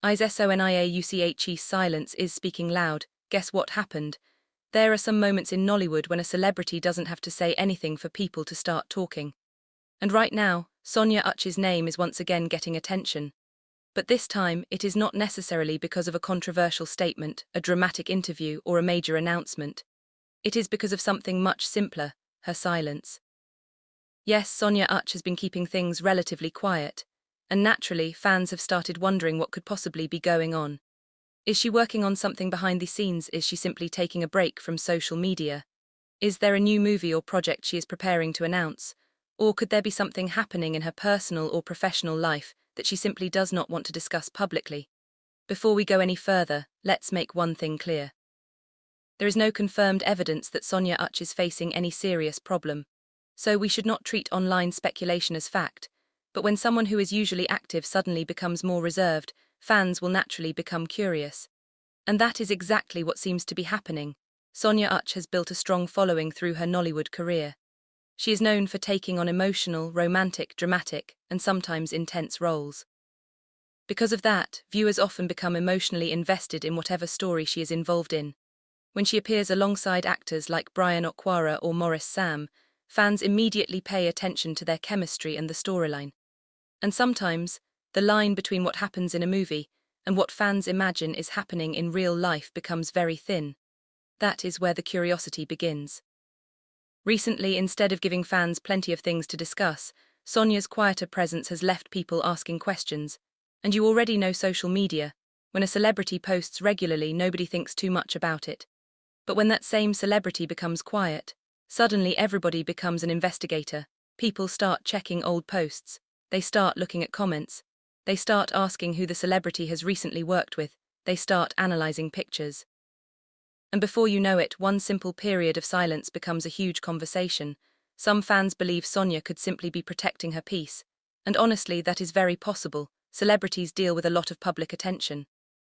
Sonia Uche's silence is speaking loud. Guess what happened? There are some moments in Nollywood when a celebrity doesn't have to say anything for people to start talking. And right now, Sonia Uche's name is once again getting attention. But this time, it is not necessarily because of a controversial statement, a dramatic interview, or a major announcement. It is because of something much simpler, her silence. Yes, Sonia Uche has been keeping things relatively quiet, and naturally, fans have started wondering what could possibly be going on. Is she working on something behind the scenes? Is she simply taking a break from social media? Is there a new movie or project she is preparing to announce? Or could there be something happening in her personal or professional life that she simply does not want to discuss publicly? Before we go any further, let's make one thing clear. There is no confirmed evidence that Sonia Uche is facing any serious problem, so we should not treat online speculation as fact. But when someone who is usually active suddenly becomes more reserved, fans will naturally become curious. And that is exactly what seems to be happening. Sonia Uche has built a strong following through her Nollywood career. She is known for taking on emotional, romantic, dramatic, and sometimes intense roles. Because of that, viewers often become emotionally invested in whatever story she is involved in. When she appears alongside actors like Brian Okwara or Maurice Sam, fans immediately pay attention to their chemistry and the storyline. And sometimes, the line between what happens in a movie and what fans imagine is happening in real life becomes very thin. That is where the curiosity begins. Recently, instead of giving fans plenty of things to discuss, Sonia's quieter presence has left people asking questions. And you already know social media. When a celebrity posts regularly, nobody thinks too much about it. But when that same celebrity becomes quiet, suddenly everybody becomes an investigator. People start checking old posts. They start looking at comments. They start asking who the celebrity has recently worked with. They start analyzing pictures. And before you know it, one simple period of silence becomes a huge conversation. Some fans believe Sonia could simply be protecting her peace. And honestly, that is very possible. Celebrities deal with a lot of public attention.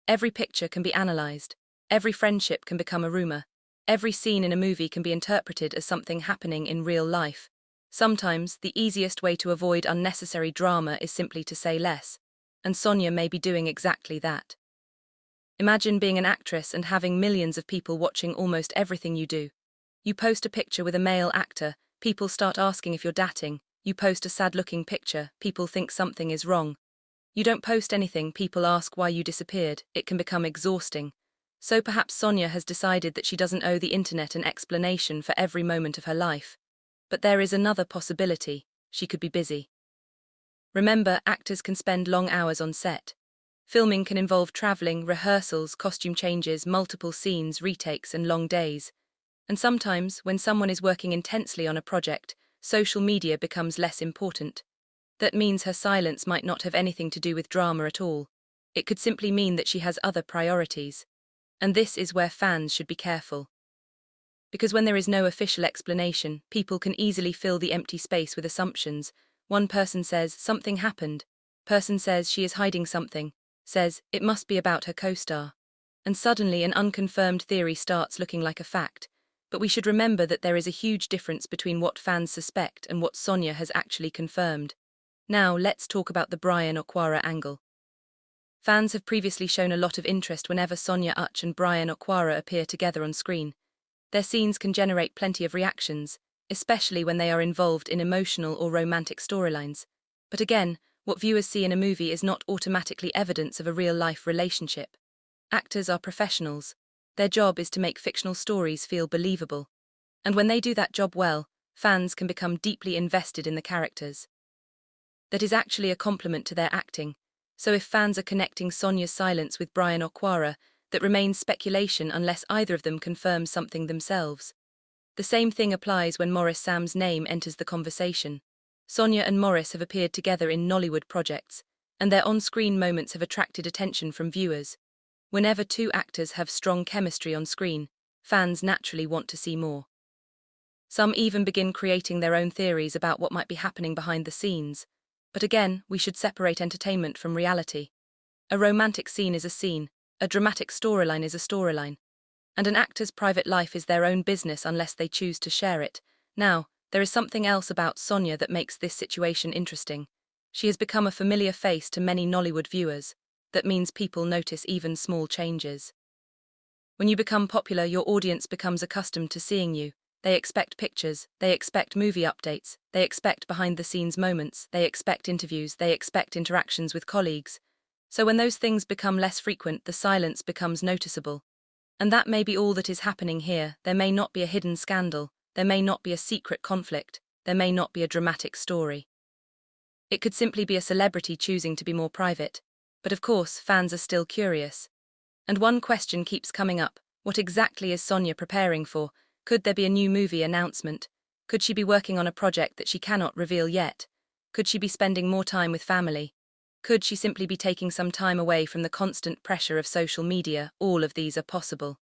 Every picture can be analyzed. Every friendship can become a rumor. Every scene in a movie can be interpreted as something happening in real life. Sometimes, the easiest way to avoid unnecessary drama is simply to say less. And Sonia may be doing exactly that. Imagine being an actress and having millions of people watching almost everything you do. You post a picture with a male actor, people start asking if you're dating. You post a sad-looking picture, people think something is wrong. You don't post anything, people ask why you disappeared. It can become exhausting. So perhaps Sonia has decided that she doesn't owe the internet an explanation for every moment of her life. But there is another possibility. She could be busy. Remember, actors can spend long hours on set. Filming can involve traveling, rehearsals, costume changes, multiple scenes, retakes, and long days. And sometimes, when someone is working intensely on a project, social media becomes less important. That means her silence might not have anything to do with drama at all. It could simply mean that she has other priorities. And this is where fans should be careful. Because when there is no official explanation, people can easily fill the empty space with assumptions. One person says, something happened. Person says she is hiding something. Says, it must be about her co-star. And suddenly an unconfirmed theory starts looking like a fact. But we should remember that there is a huge difference between what fans suspect and what Sonia has actually confirmed. Now, let's talk about the Brian Okwara angle. Fans have previously shown a lot of interest whenever Sonia Uche and Brian Okwara appear together on screen. Their scenes can generate plenty of reactions, especially when they are involved in emotional or romantic storylines. But again, what viewers see in a movie is not automatically evidence of a real-life relationship. Actors are professionals. Their job is to make fictional stories feel believable. And when they do that job well, fans can become deeply invested in the characters. That is actually a compliment to their acting. So if fans are connecting Sonia's silence with Brian Okwara, that remains speculation unless either of them confirms something themselves. The same thing applies when Maurice Sam's name enters the conversation. Sonia and Maurice have appeared together in Nollywood projects, and their on-screen moments have attracted attention from viewers. Whenever two actors have strong chemistry on screen, fans naturally want to see more. Some even begin creating their own theories about what might be happening behind the scenes. But again, we should separate entertainment from reality. A romantic scene is a scene, a dramatic storyline is a storyline. And an actor's private life is their own business unless they choose to share it. Now, there is something else about Sonia that makes this situation interesting. She has become a familiar face to many Nollywood viewers. that means people notice even small changes. When you become popular, your audience becomes accustomed to seeing you. They expect pictures, they expect movie updates, they expect behind-the-scenes moments, they expect interviews, they expect interactions with colleagues. So when those things become less frequent, the silence becomes noticeable. And that may be all that is happening here. There may not be a hidden scandal, there may not be a secret conflict, there may not be a dramatic story. It could simply be a celebrity choosing to be more private. But of course, fans are still curious. And one question keeps coming up: what exactly is Sonia preparing for? Could there be a new movie announcement? Could she be working on a project that she cannot reveal yet? Could she be spending more time with family? Could she simply be taking some time away from the constant pressure of social media? All of these are possible.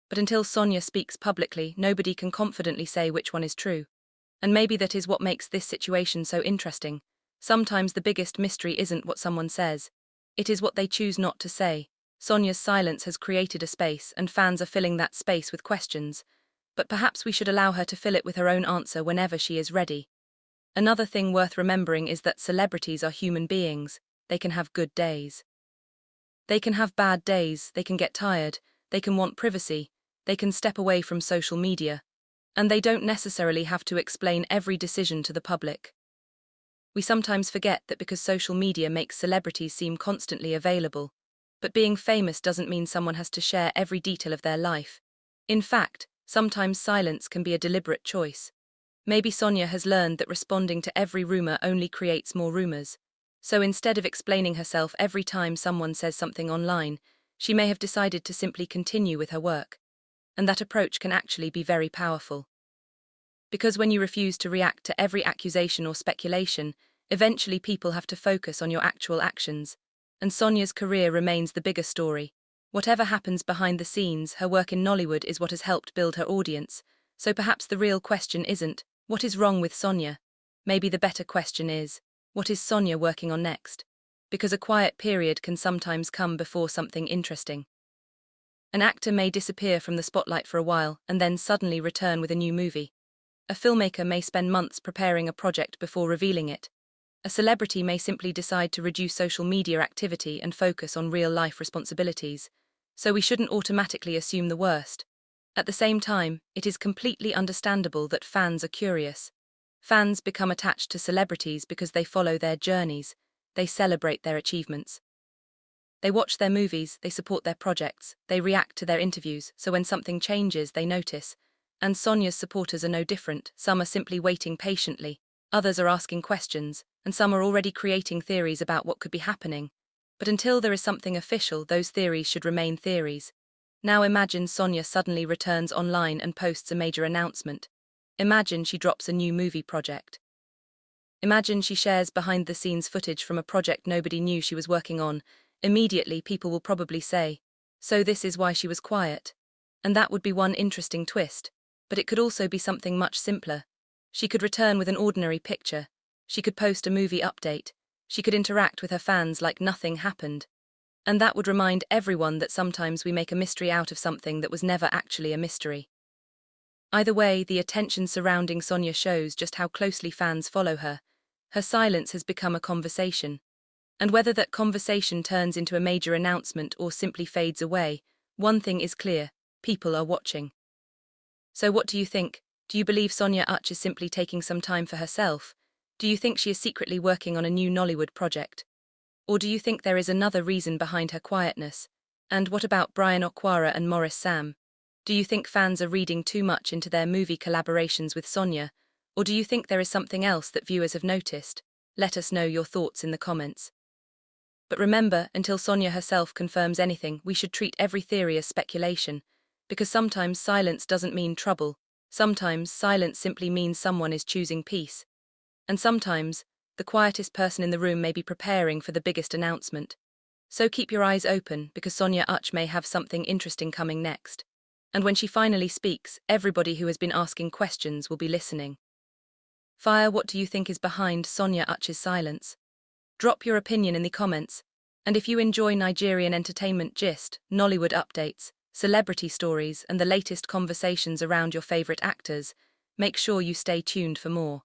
But until Sonia speaks publicly, nobody can confidently say which one is true. And maybe that is what makes this situation so interesting. Sometimes the biggest mystery isn't what someone says. It is what they choose not to say. Sonia's silence has created a space, and fans are filling that space with questions. But perhaps we should allow her to fill it with her own answer whenever she is ready. Another thing worth remembering is that celebrities are human beings. They can have good days. They can have bad days, they can get tired, they can want privacy, they can step away from social media. And they don't necessarily have to explain every decision to the public. We sometimes forget that because social media makes celebrities seem constantly available. But being famous doesn't mean someone has to share every detail of their life. In fact, sometimes silence can be a deliberate choice. Maybe Sonia has learned that responding to every rumor only creates more rumors. So instead of explaining herself every time someone says something online, she may have decided to simply continue with her work. And that approach can actually be very powerful. Because when you refuse to react to every accusation or speculation, eventually people have to focus on your actual actions. And Sonia's career remains the bigger story. Whatever happens behind the scenes, her work in Nollywood is what has helped build her audience. So perhaps the real question isn't, what is wrong with Sonia? Maybe the better question is, what is Sonia working on next? Because a quiet period can sometimes come before something interesting. An actor may disappear from the spotlight for a while and then suddenly return with a new movie. A filmmaker may spend months preparing a project before revealing it. A celebrity may simply decide to reduce social media activity and focus on real-life responsibilities. So we shouldn't automatically assume the worst. At the same time, it is completely understandable that fans are curious. Fans become attached to celebrities because they follow their journeys, they celebrate their achievements. They watch their movies, they support their projects, they react to their interviews, so when something changes, they notice. And Sonia's supporters are no different. Some are simply waiting patiently, others are asking questions, and some are already creating theories about what could be happening. But until there is something official, those theories should remain theories. Now imagine Sonia suddenly returns online and posts a major announcement. Imagine she drops a new movie project. Imagine she shares behind-the-scenes footage from a project nobody knew she was working on. Immediately, people will probably say, "So this is why she was quiet." And that would be one interesting twist. But it could also be something much simpler. She could return with an ordinary picture. She could post a movie update. She could interact with her fans like nothing happened. And that would remind everyone that sometimes we make a mystery out of something that was never actually a mystery. Either way, the attention surrounding Sonia shows just how closely fans follow her. Her silence has become a conversation. And whether that conversation turns into a major announcement or simply fades away, one thing is clear: people are watching. So what do you think? Do you believe Sonia Uche is simply taking some time for herself? Do you think she is secretly working on a new Nollywood project? Or do you think there is another reason behind her quietness? And what about Brian Okwara and Maurice Sam? Do you think fans are reading too much into their movie collaborations with Sonia? Or do you think there is something else that viewers have noticed? Let us know your thoughts in the comments. But remember, until Sonia herself confirms anything, we should treat every theory as speculation. Because sometimes silence doesn't mean trouble. Sometimes silence simply means someone is choosing peace. And sometimes, the quietest person in the room may be preparing for the biggest announcement. So keep your eyes open, because Sonia Uche may have something interesting coming next. And when she finally speaks, everybody who has been asking questions will be listening. Fire, what do you think is behind Sonia Uche's silence? Drop your opinion in the comments. And if you enjoy Nigerian entertainment gist, Nollywood updates, celebrity stories, and the latest conversations around your favorite actors, make sure you stay tuned for more.